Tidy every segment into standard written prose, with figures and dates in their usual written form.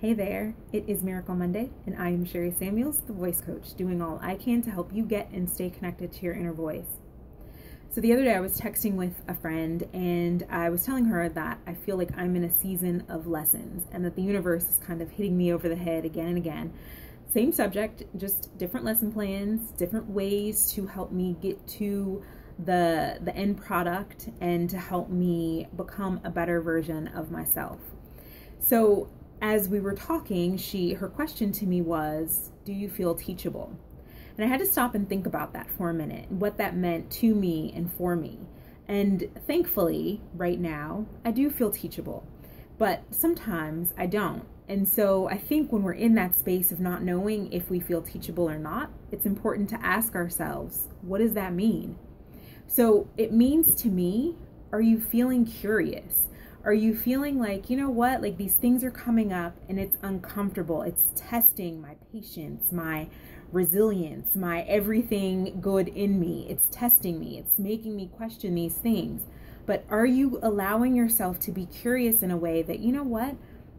Hey there, it is Miracle Monday, and I am Sherry Samuels, the voice coach, doing all I can to help you get and stay connected to your inner voice. So the other day I was texting with a friend, and I was telling her that I feel like I'm in a season of lessons, and that the universe is kind of hitting me over the head again and again. Same subject, just different lesson plans, different ways to help me get to the end product and to help me become a better version of myself. So as we were talking, her question to me was, do you feel teachable? And I had to stop and think about that for a minute, what that meant to me and for me. And thankfully, right now, I do feel teachable, but sometimes I don't. And so I think when we're in that space of not knowing if we feel teachable or not, it's important to ask ourselves, what does that mean? So it means to me, are you feeling curious? Are you feeling like, you know what, like these things are coming up and it's uncomfortable. It's testing my patience, my resilience, my everything good in me. It's testing me. It's making me question these things. But are you allowing yourself to be curious in a way that, you know what,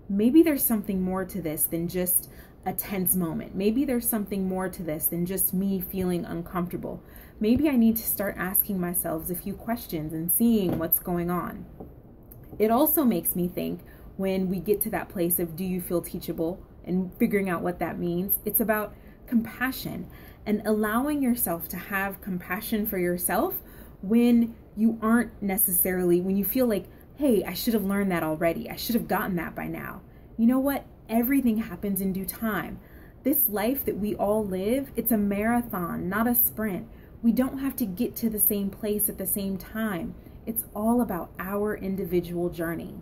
maybe there's something more to this than just a tense moment. Maybe there's something more to this than just me feeling uncomfortable. Maybe I need to start asking myself a few questions and seeing what's going on. It also makes me think when we get to that place of do you feel teachable and figuring out what that means, it's about compassion and allowing yourself to have compassion for yourself when you aren't necessarily, when you feel like, hey, I should have learned that already. I should have gotten that by now. You know what? Everything happens in due time. This life that we all live, it's a marathon, not a sprint. We don't have to get to the same place at the same time. It's all about our individual journey.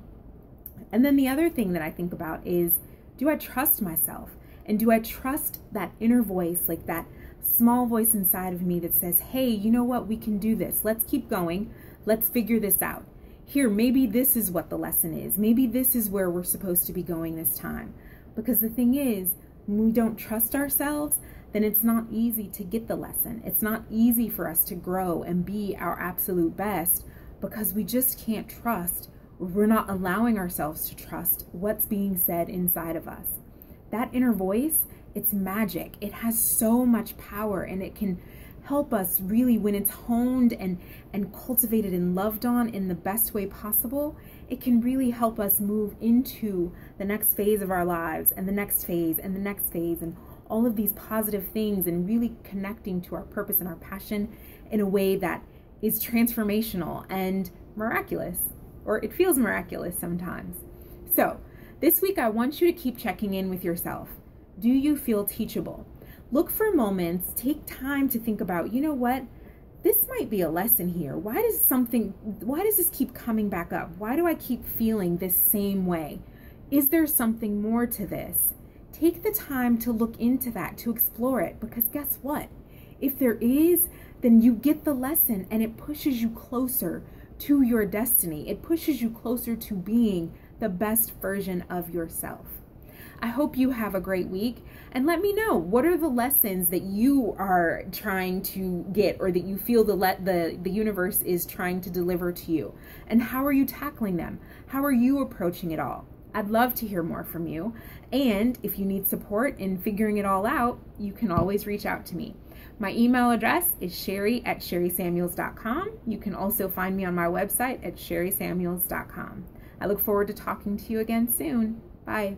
And then the other thing that I think about is, do I trust myself? And do I trust that inner voice, like that small voice inside of me that says, hey, you know what? We can do this. Let's keep going. Let's figure this out. Here, maybe this is what the lesson is. Maybe this is where we're supposed to be going this time. Because the thing is, when we don't trust ourselves, then it's not easy to get the lesson. It's not easy for us to grow and be our absolute best, because we just can't trust, we're not allowing ourselves to trust what's being said inside of us. That inner voice, it's magic. It has so much power, and it can help us really, when it's honed and cultivated and loved on in the best way possible, it can really help us move into the next phase of our lives and the next phase and the next phase and all of these positive things, and really connecting to our purpose and our passion in a way that is transformational and miraculous, or it feels miraculous sometimes. So this week, I want you to keep checking in with yourself. Do you feel teachable? Look for moments, take time to think about, you know what, this might be a lesson here. Why does this keep coming back up? Why do I keep feeling this same way? Is there something more to this? Take the time to look into that, to explore it, because guess what? If there is, then you get the lesson, and it pushes you closer to your destiny. It pushes you closer to being the best version of yourself. I hope you have a great week, and let me know, what are the lessons that you are trying to get, or that you feel the universe is trying to deliver to you, and how are you tackling them? How are you approaching it all? I'd love to hear more from you, and if you need support in figuring it all out, you can always reach out to me. My email address is sherry@sherrysamuels.com. You can also find me on my website at sherrysamuels.com. I look forward to talking to you again soon. Bye.